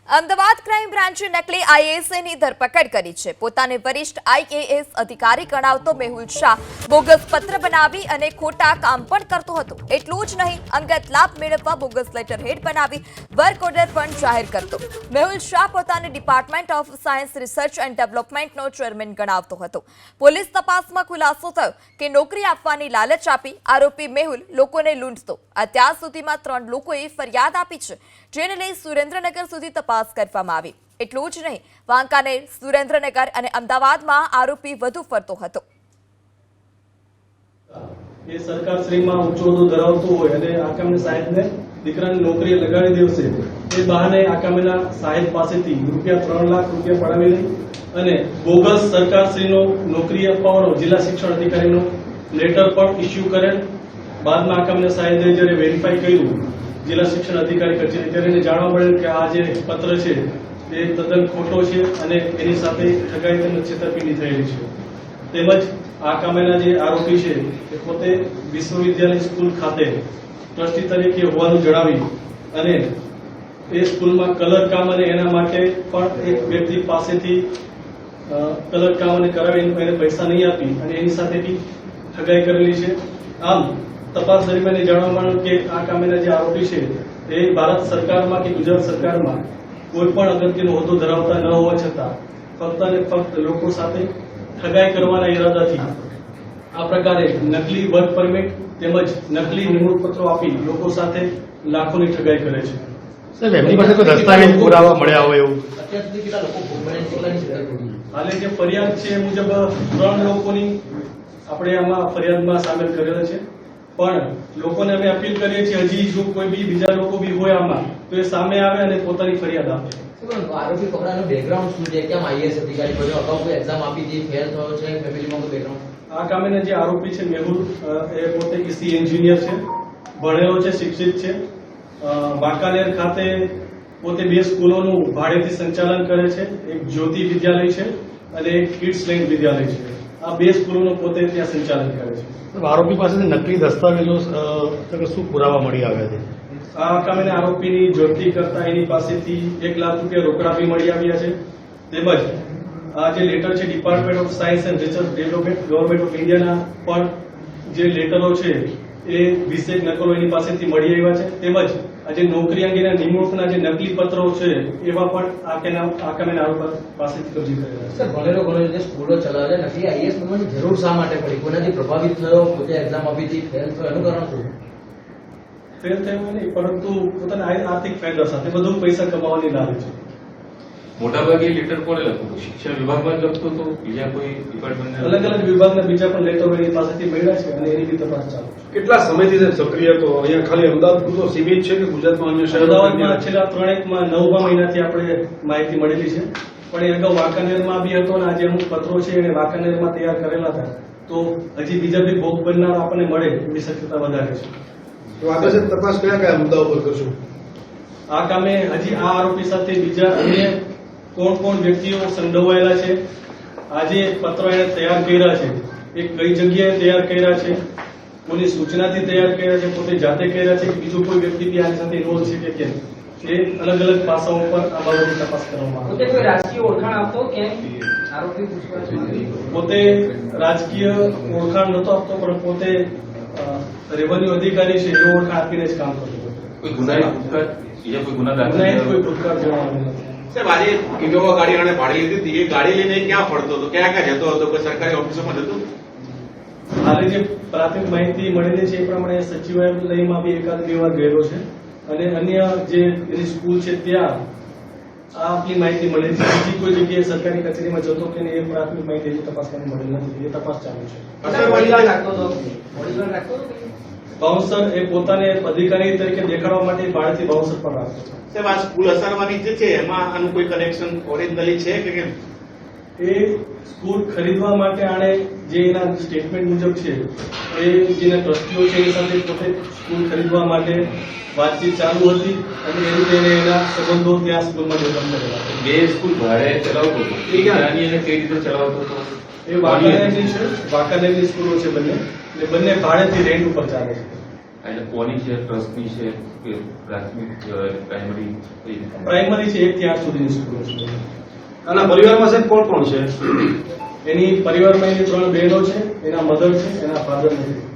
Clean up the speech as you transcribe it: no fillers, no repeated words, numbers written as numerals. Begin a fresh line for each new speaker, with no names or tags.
Ahmedabad crime બ્રાન્ચે નકલી આઈએએસની ધરપકડ કરી છે। પોતાને વરિષ્ઠ આઈએએસ અધિકારી ગણાવતો મેહુલ શાહ બોગસ પત્ર બનાવી અને ખોટા કામ પણ કરતો હતો। એટલું જ નહીં, અંગત લાભ મેળવવા બોગસ લેટર હેડ બનાવી વર્ક ઓર્ડર પણ જાહેર કરતો। મેહુલ શાહ પોતાને department of science research and ડેવલપમેન્ટનો ચેરમેન ગણાવતો હતો। પોલીસ તપાસમાં ખુલાસો થયો કે નોકરી આપવાની લાલચ આપી આરોપી મેહુલ લોકોને લૂંટતો। અત્યાર સુધીમાં 3 લોકોએ ફરિયાદ આપી છે, જેને લઈ સુરેન્દ્રનગર સુધી તપાસ કરવામાં આવી। એટલું જ નહીં, વાંકાનેર, સુરેન્દ્રનગર અને અમદાવાદમાં આરોપી વધુ ફરતો હતો।
એ સરકારશ્રીમાં ઊંચો હોદ્દો ધરાવતો હોય અને આકામે સાહેબને દીકરાની નોકરીએ લગાડી દેવશે એ બહાને આકામેના સાહેબ પાસેથી ₹3 લાખ પડાવી લઈ અને બોગસ સરકારશ્રીનો નોકરી અપાવવાનો જિલ્લા શિક્ષણ અધિકારીનો લેટર પણ ઇસ્યુ કરેલ। બાદમાં આકામેના સાહેબે જ્યારે વેરીફાઈ કર્યું જિલ્લા શિક્ષણ અધિકારી કચેરી ત્યારે જાણવા મળેલ કે આ જે પત્ર છે તે તદ્દન ખોટો છે અને એની સાથે ઠગાઈ તેમજ છેતરપિંડી થયેલી છે। તેમજ આ કામેના જે આરોપી છે તે પોતે વિશ્વવિદ્યાલય સ્કૂલ ખાતે ટ્રસ્ટી તરીકે હોવાનું જણાવી અને એ સ્કૂલમાં કલર કામ અને એના માટે પણ એક વ્યક્તિ પાસેથી કલર કામ અને કરાવી એને પૈસા નહીં આપી અને એની સાથે બી ઠગાઈ કરેલી છે। આમ તપાસ દરમિયાન જાણવા મળ્યું કે આ કામેના જે આરોપી છે તે ભારત સરકારમાં કે ગુજરાત સરકારમાં કોઈ પણ અગત્યનો હોદ્દો ધરાવતા ન હોવા છતાં ફક્ત અને ફક્ત લોકો સાથે ઠગાઈ કરવાના ઈરાદાથી આ પ્રકારે નકલી વર્ક પરમિટ તેમજ નકલી નિમણૂક પત્રો આપી લોકો સાથે લાખોની ઠગાઈ કરે છે।
સાહેબ, એમની પાસે કોઈ દસ્તાવેજ પુરાવા મળ્યા હોય એવું
અત્યાર સુધી કેટલા લોકો ભોગ બને છે?
હાલે જે ફરિયાદ છે એ મુજબ 3 લોકોની આપણે આમાં ફરિયાદમાં સામેલ કરેલા છે, પણ લોકોને અમે અપીલ કરીએ છીએ હજી જો કોઈ બી બીજા લોકો બી હોય આમાં તો એ સામે આવે અને પોતાની ફરિયાદ આપે।
આરોપી પકડાનો બેકગ્રાઉન્ડ શું છે? કેમ આઈએએસ અધિકારી બન્યો? અગાઉ કોઈ એક્ઝામ આપી હતી, ફેલ થયો છે? ફેમિલીમાં કોઈ બેકગ્રાઉન્ડ?
આ કામેના જે આરોપી છે મેહુલ એ પોતે ઈસી એન્જિનિયર છે, ભણેલો છે, શિક્ષિત છે। વાંકાનેર ખાતે પોતે 2 સ્કૂલોનું ભાડેથી સંચાલન કરે છે, એક જ્યોતિ વિદ્યાલય છે અને એક કિડ્સ લેન્ડ વિદ્યાલય છે। આ 2 સ્કૂલોનું પોતે ત્યાં સંચાલન કરે છે।
આરોપી પાસેથી નકલી દસ્તાવેજો શું પુરાવા મળી આવ્યા છે?
આ કામે આરોપીની જોડતી કરતા એની પાસેથી ₹1 લાખ રોકડા બી મળી આવ્યા છે। તેમજ આ જે લેટર છે department of science and research development government of ઇન્ડિયાના પણ જે લેટરો છે એ 20 નકલો એની પાસેથી મળી આવ્યા છે। તેમજ આ જે નોકરી અંગેના નિમણૂકના જે નકલી પત્રો છે એવા પણ આ કામેના આરોપી પાસેથી કબજે કરેલા છે।
સર, ભણેલો જે સ્કૂલો ચલાવે છે, નકલી આઈએએસ બનવાની જરૂર શા માટે પડી? કોનાથી પ્રભાવિત થયો? પોતે એક્ઝામ આપી હતી, ફેલ થયો, એનું કારણ શું?
ફેલ થયો નહીં, પરંતુ પોતાના આર્થિક ફાયદા સાથે વધુ પૈસા કમાવાની લાલચ છે।
મોટાભાગે લેટર કોને લખતું હતું? શિક્ષણ વિભાગમાં જ લખતો હતો? બીજા કોઈ ડિપાર્ટમેન્ટ?
અલગ અલગ વિભાગના બીજા પણ લેટરો એની પાસેથી મળ્યા છે અને એની બી તપાસ ચાલુ છે।
કેટલા સમયથી સક્રિય હતો? અહીંયા ખાલી અમદાવાદ પૂરતો સીમિત છે કે ગુજરાતમાં અન્ય
અમદાવાદમાં છેલ્લા 9 મહિનાથી આપણે માહિતી મળેલી છે, પણ એ અગાઉ વાંકાનેરમાં બી હતો અને આજે અમુક પત્રો છે એને વાંકાનેરમાં તૈયાર કરેલા હતા, તો હજી બીજા બી ભોગ બનનાર આપણને મળે એવી શક્યતા વધારે છે।
તો આગળ તપાસ કયા મુદ્દાઓ પર કરશું?
આ કામે હજી આ આરોપી સાથે બીજા અન્ય કોણ વ્યક્તિઓ સંડોવાયેલા છે, આજે પત્રો એને તૈયાર કર્યા છે, એ કઈ જગ્યાએ તૈયાર કર્યા છે, કોની સૂચનાથી તૈયાર કર્યા છે, પોતે જાતે કર્યા છે કે બીજું કોઈ વ્યક્તિ બી આની સાથે ઇન્વોલ્વ છે કે કેમ, એ અલગ અલગ પાસાઓ પર આ બાબતની તપાસ કરવામાં આવે।
પોતે કોઈ રાજકીય ઓળખાણ આપતો કે આરોપી પૂછવા?
પોતે રાજકીય ઓળખાણ નતો આપતો, પણ પોતે રેવન્યુ અધિકારી છે એવો ઓળખાણ આપીને જ કામ કરતો।
કોઈ ગુનાહિત ભૂતકાળ, બીજા કોઈ ગુના
ગુનાહિત
દાખલ?
કોઈ ભૂતકાળ જણાવ્યો નથી।
સાહેબ, આજે ઇનોવા ગાડી અને ભાડે લીધી હતી, એ ગાડી લઈને ક્યાં ફરતો હતો? ક્યાં જતો હતો? કોઈ સરકારી ઓફિસોમાં જતો?
હાલે જે પ્રાથમિક માહિતી મળેલી છે એ પ્રમાણે સચિવાલયમાં બી 1-2 વાર ગયેલો છે અને અન્ય જે એની સ્કૂલ છે ત્યાં આપની માહિતી મળેલી છે। બીજી કોઈ જગ્યાએ સરકારી કચેરીમાં જતો કે એ પ્રાથમિક માહિતી તપાસ કરવાની મળેલી નથી, એ તપાસ ચાલુ છે।
બોડીગાર્ડ રાખતો હતો? બોડીગાર્ડ રાખતો હતો?
બાઉન્સર એ પોતાને અધિકારી તરીકે દેખાડવા માટે ભાડેથી બાઉન્સર પણ રાખતો છે।
સાહેબ, આ સ્કૂલ અસરવાની જે છે એમાં આનું કોઈ કનેક્શન ઓરિજિનલી છે કે કેમ?
એ સ્કૂલ ખરીદવા માટે આણે જે એના સ્ટેટમેન્ટ મુજબ છે એ જેના ટ્રસ્ટીઓ છે એની સાથે પોતે સ્કૂલ ખરીદવા માટે વાતચીત ચાલુ હતી અને એ રીતે એના સંબંધો ત્યાં સ્કૂલમાં ડેવલપ કરેલા છે।
2 સ્કૂલ ભાડે ચલાવતો હતો, એ ક્યાંની અને કઈ રીતે ચલાવતો હતો?
એ વાંકાનેરની છે, વાંકાનેરની સ્કૂલો છે બંને, એટલે બંને ભાડેથી રેન્ટ ઉપર ચાલે છે।
એટલે કોની છે, ટ્રસ્ટની છે કે પ્રાથમિક પ્રાઇમરી કઈ રીતે?
પ્રાઇમરી છે 1 થી 8 સુધીની સ્કૂલો છે.
આના પરિવારમાં સાહેબ કોણ કોણ છે?
એની પરિવારમાં એની 3 બહેનો છે, એના મધર છે, એના ફાધર નથી.